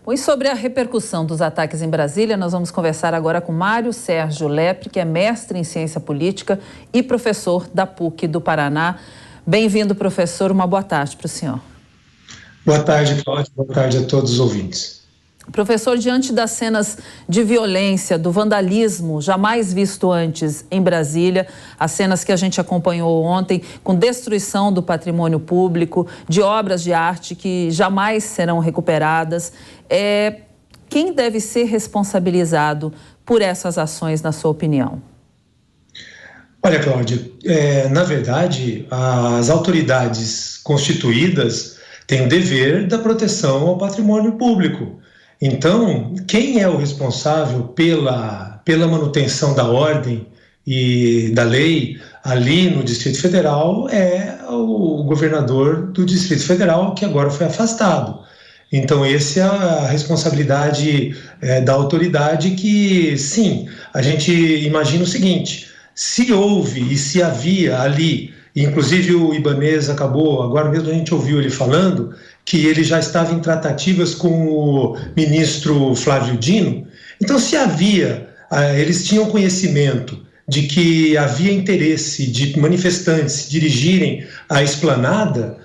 Bom, e sobre a repercussão dos ataques em Brasília, nós vamos conversar agora com Mário Sérgio Lepre, que é mestre em ciência política e professor da PUC do Paraná. Bem-vindo, professor. Uma boa tarde para o senhor. Boa tarde, Cláudio. Boa tarde a todos os ouvintes. Professor, diante das cenas de violência, do vandalismo jamais visto antes em Brasília, as cenas que a gente acompanhou ontem, com destruição do patrimônio público, de obras de arte que jamais serão recuperadas, quem deve ser responsabilizado por essas ações, na sua opinião? Olha, Cláudia, na verdade, as autoridades constituídas têm o dever da proteção ao patrimônio público. Então, quem é o responsável pela manutenção da ordem e da lei ali no Distrito Federal é o governador do Distrito Federal, que agora foi afastado. Então, essa é a responsabilidade da autoridade que, sim, a gente imagina o seguinte: se houve e se havia ali, inclusive o Ibanez acabou, agora mesmo a gente ouviu ele falando, que ele já estava em tratativas com o ministro Flávio Dino. Então, se havia, eles tinham conhecimento de que havia interesse de manifestantes dirigirem a esplanada,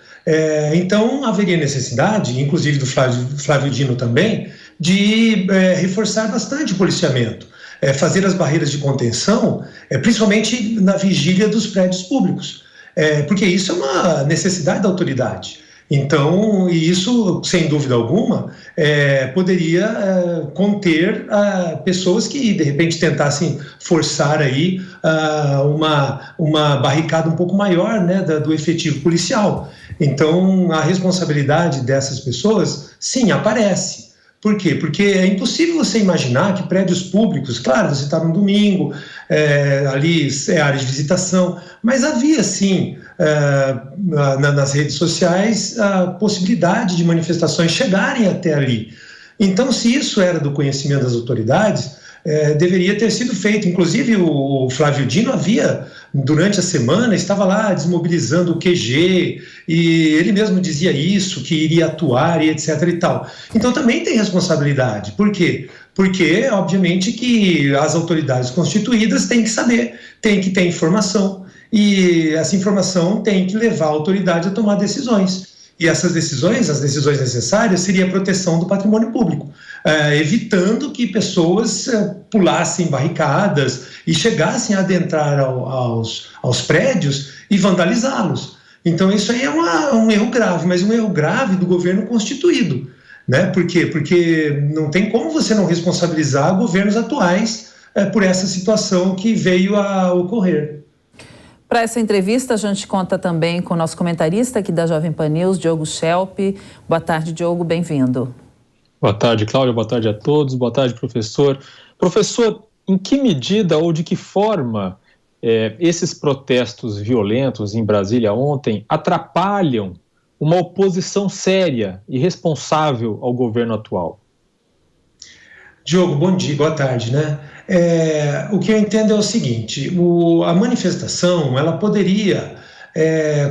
então haveria necessidade, inclusive do Flávio Dino também, de reforçar bastante o policiamento, fazer as barreiras de contenção, principalmente na vigília dos prédios públicos, porque isso é uma necessidade da autoridade. Então, e isso, sem dúvida alguma, poderia conter pessoas que, de repente, tentassem forçar aí uma barricada um pouco maior, né, do efetivo policial. Então, a responsabilidade dessas pessoas, sim, aparece. Por quê? Porque é impossível você imaginar que prédios públicos, claro, você está num domingo, ali é área de visitação, mas havia, sim, nas redes sociais, a possibilidade de manifestações chegarem até ali. Então, se isso era do conhecimento das autoridades, deveria ter sido feito. Inclusive, o Flávio Dino durante a semana, estava lá desmobilizando o QG, e ele mesmo dizia isso, que iria atuar e etc. e tal. Então, também tem responsabilidade. Por quê? Porque, obviamente, que as autoridades constituídas têm que saber, têm que ter informação, e essa informação tem que levar a autoridade a tomar decisões. E essas decisões, as decisões necessárias, seria a proteção do patrimônio público, evitando que pessoas pulassem barricadas e chegassem a adentrar aos prédios e vandalizá-los. Então, isso aí é um erro grave, mas um erro grave do governo constituído, né? Por quê? Porque não tem como você não responsabilizar governos atuais por essa situação que veio a ocorrer. Para essa entrevista, a gente conta também com o nosso comentarista aqui da Jovem Pan News, Diogo Schelp. Boa tarde, Diogo, bem-vindo. Boa tarde, Cláudia, boa tarde a todos, boa tarde, professor. Professor, em que medida ou de que forma esses protestos violentos em Brasília ontem atrapalham uma oposição séria e responsável ao governo atual? Diogo, bom dia, boa tarde, né? O que eu entendo é o seguinte: a manifestação ela poderia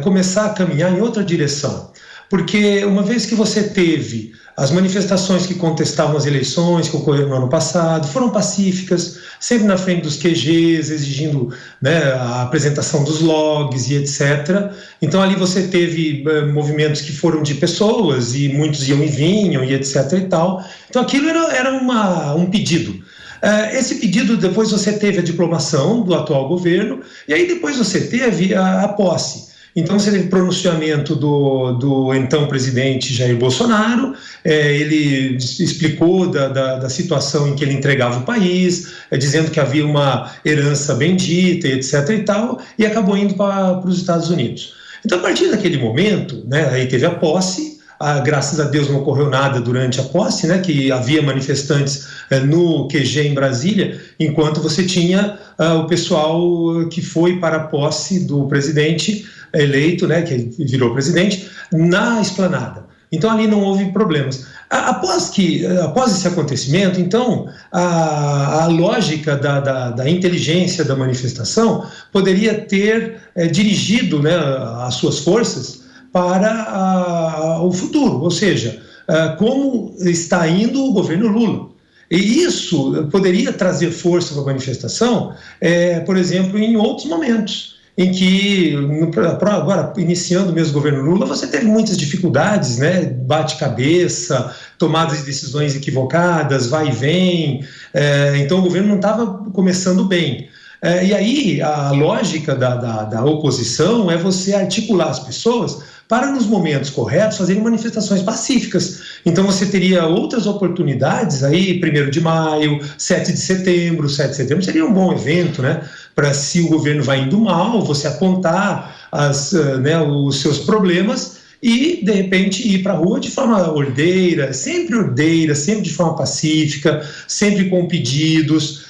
começar a caminhar em outra direção, porque uma vez que você teve as manifestações que contestavam as eleições que ocorreram no ano passado, foram pacíficas, sempre na frente dos QGs, exigindo, né, a apresentação dos logs e etc. Então ali você teve movimentos que foram de pessoas e muitos iam e vinham e etc. e tal. Então aquilo era um pedido. Esse pedido, depois você teve a diplomação do atual governo, e aí depois você teve a posse. Então você teve pronunciamento do então presidente Jair Bolsonaro, ele explicou da situação em que ele entregava o país, dizendo que havia uma herança bendita, etc. e tal, e acabou indo para os Estados Unidos. Então, a partir daquele momento, né, aí teve a posse. Graças a Deus não ocorreu nada durante a posse, né, que havia manifestantes no QG em Brasília, enquanto você tinha o pessoal que foi para a posse do presidente eleito, né, que virou presidente, na esplanada. Então ali não houve problemas. Após esse acontecimento, então, a lógica da inteligência da manifestação poderia ter dirigido, né, as suas forças para o futuro, ou seja, como está indo o governo Lula. E isso poderia trazer força para a manifestação, por exemplo, em outros momentos, em que, agora, iniciando mesmo o governo Lula, você teve muitas dificuldades, né? Bate-cabeça, tomadas de decisões equivocadas, vai e vem, então o governo não estava começando bem. E aí a lógica da oposição é você articular as pessoas para, nos momentos corretos, fazerem manifestações pacíficas. Então você teria outras oportunidades, aí 1º de maio, 7 de setembro, 7 de setembro seria um bom evento, né? Para, se o governo vai indo mal, você apontar os seus problemas e, de repente, ir para a rua de forma ordeira, sempre de forma pacífica, sempre com pedidos,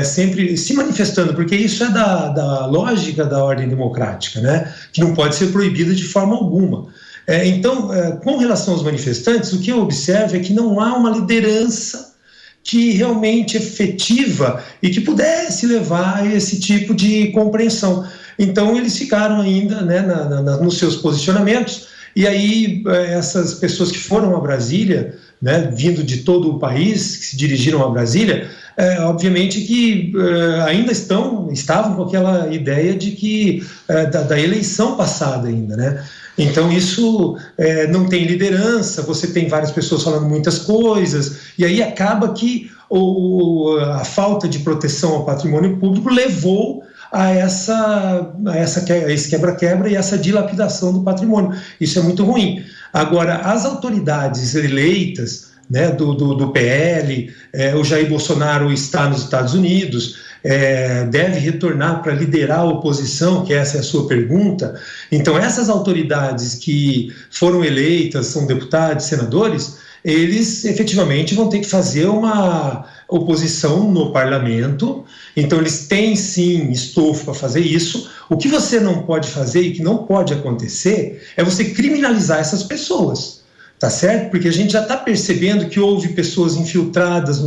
sempre se manifestando, porque isso é da lógica da ordem democrática, né? Que não pode ser proibida de forma alguma. Então, com relação aos manifestantes, o que eu observo é que não há uma liderança que realmente efetiva e que pudesse levar a esse tipo de compreensão. Então, eles ficaram ainda, né, nos seus posicionamentos, e aí essas pessoas que foram a Brasília, né, vindo de todo o país, que se dirigiram a Brasília, obviamente que ainda estavam com aquela ideia de que da eleição passada ainda, né? Então isso não tem liderança, você tem várias pessoas falando muitas coisas, e aí acaba que a falta de proteção ao patrimônio público levou a esse quebra-quebra e essa dilapidação do patrimônio. Isso é muito ruim. Agora, as autoridades eleitas, né, do PL, o Jair Bolsonaro está nos Estados Unidos, deve retornar para liderar a oposição, que essa é a sua pergunta. Então, essas autoridades que foram eleitas, são deputados, senadores, eles efetivamente vão ter que fazer uma oposição no parlamento. Então, eles têm sim estofo para fazer isso. O que você não pode fazer e que não pode acontecer é você criminalizar essas pessoas. Tá certo? Porque a gente já está percebendo que houve pessoas infiltradas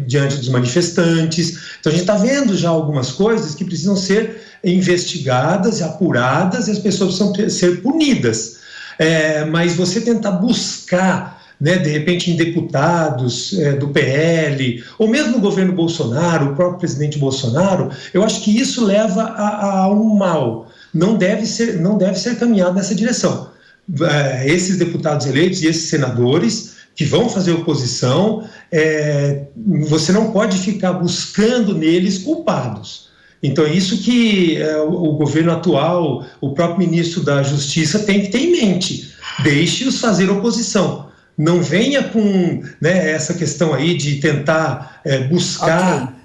diante dos manifestantes. Então a gente está vendo já algumas coisas que precisam ser investigadas, apuradas, e as pessoas precisam ser punidas. Mas você tentar buscar, né, de repente, em deputados do PL, ou mesmo no governo Bolsonaro, o próprio presidente Bolsonaro, eu acho que isso leva a um mal. Não deve ser caminhado nessa direção. Esses deputados eleitos e esses senadores que vão fazer oposição, você não pode ficar buscando neles culpados. Então é isso que o governo atual, o próprio ministro da Justiça tem que ter em mente. Deixe-os fazer oposição. Não venha com, né, essa questão aí de tentar buscar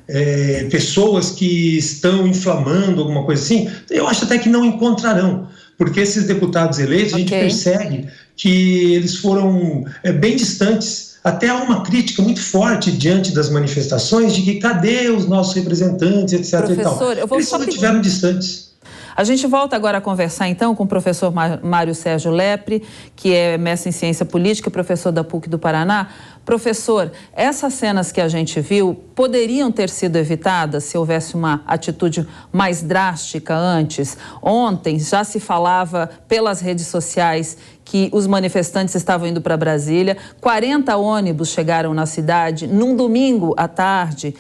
pessoas que estão inflamando alguma coisa assim. Eu acho até que não encontrarão. Porque esses deputados eleitos, a gente percebe que eles foram bem distantes. Até há uma crítica muito forte diante das manifestações de que cadê os nossos representantes, etc. Professor, eles só estiveram distantes. A gente volta agora a conversar, então, com o professor Mário Sérgio Lepre, que é mestre em ciência política e professor da PUC do Paraná. Professor, essas cenas que a gente viu poderiam ter sido evitadas se houvesse uma atitude mais drástica antes? Ontem já se falava pelas redes sociais que os manifestantes estavam indo para Brasília, 40 ônibus chegaram na cidade num domingo à tarde.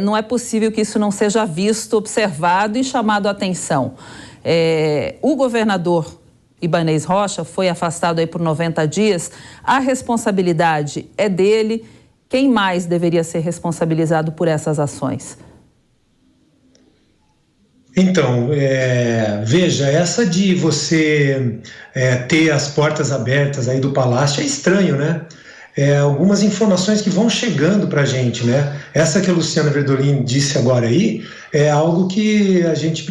Não é possível que isso não seja visto, observado e chamado a atenção. O governador Ibanez Rocha foi afastado aí por 90 dias. A responsabilidade é dele. Quem mais deveria ser responsabilizado por essas ações? Então, veja, essa de você ter as portas abertas aí do palácio é estranho, né? Algumas informações que vão chegando para a gente, né? Essa que a Luciana Verdolin disse agora aí é algo que a gente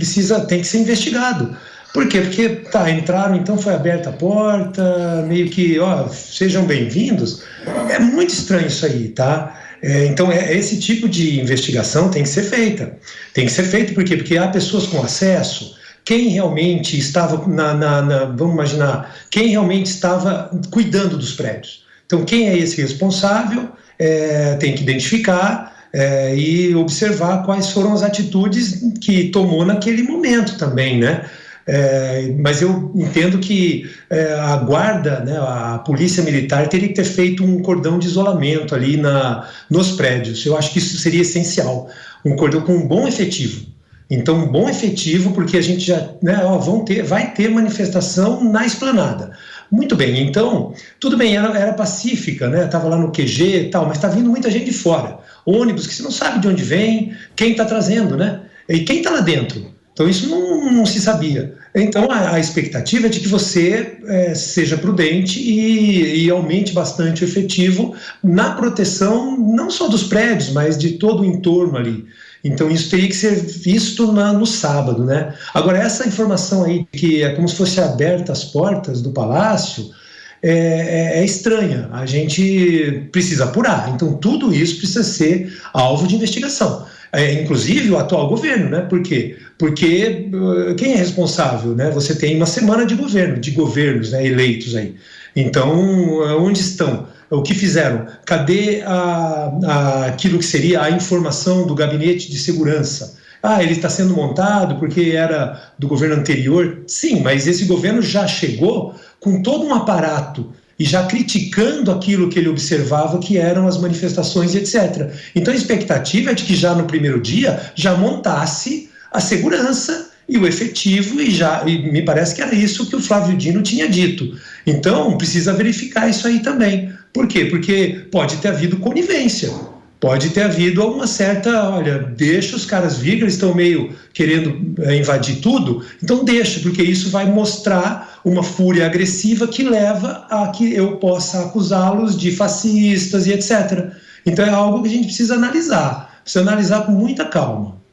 tem que ser investigado. Por quê? Porque, entraram, então foi aberta a porta, meio que, sejam bem-vindos. É muito estranho isso aí, tá? Então, esse tipo de investigação tem que ser feita. Tem que ser feita por quê? Porque há pessoas com acesso. Quem realmente estava, vamos imaginar, quem realmente estava cuidando dos prédios. Então, quem é esse responsável tem que identificar e observar quais foram as atitudes que tomou naquele momento também, né? Mas eu entendo que a guarda, né, a polícia militar teria que ter feito um cordão de isolamento ali nos prédios. Eu acho que isso seria essencial, um cordão com um bom efetivo. Então, um bom efetivo, porque a gente já, né, vai ter manifestação na esplanada. Muito bem, então, tudo bem, era pacífica, né? Estava lá no QG e tal, mas está vindo muita gente de fora. Ônibus que você não sabe de onde vem, quem está trazendo, né? E quem está lá dentro. Então, isso não se sabia. Então, a expectativa é de que você seja prudente e aumente bastante o efetivo na proteção, não só dos prédios, mas de todo o entorno ali. Então, isso teria que ser visto no sábado, né? Agora, essa informação aí, que é como se fosse aberta as portas do palácio, é estranha. A gente precisa apurar. Então, tudo isso precisa ser alvo de investigação. Inclusive o atual governo, né? Por quê? Porque quem é responsável, né? Você tem uma semana de governos, né, eleitos aí. Então, onde estão? O que fizeram? Cadê aquilo que seria a informação do gabinete de segurança? Ele está sendo montado porque era do governo anterior. Sim, mas esse governo já chegou com todo um aparato e já criticando aquilo que ele observava que eram as manifestações, etc. Então a expectativa é de que já no primeiro dia já montasse a segurança e o efetivo, e me parece que era isso que o Flávio Dino tinha dito. Então precisa verificar isso aí também. Por quê? Porque pode ter havido conivência, pode ter havido uma certa, olha, deixa os caras vir, eles estão meio querendo invadir tudo, então deixa, porque isso vai mostrar uma fúria agressiva que leva a que eu possa acusá-los de fascistas e etc. Então é algo que a gente precisa analisar com muita calma.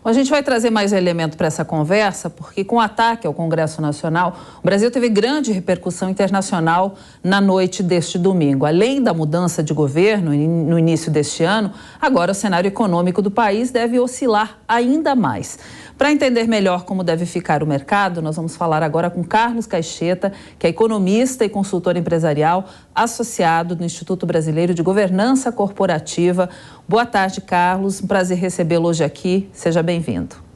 Bom, a gente vai trazer mais um elemento para essa conversa, porque com o ataque ao Congresso Nacional, o Brasil teve grande repercussão internacional na noite deste domingo. Além da mudança de governo no início deste ano, agora o cenário econômico do país deve oscilar ainda mais. Para entender melhor como deve ficar o mercado, nós vamos falar agora com Carlos Caixeta, que é economista e consultor empresarial associado do Instituto Brasileiro de Governança Corporativa. Boa tarde, Carlos. Um prazer recebê-lo hoje aqui. Seja bem-vindo.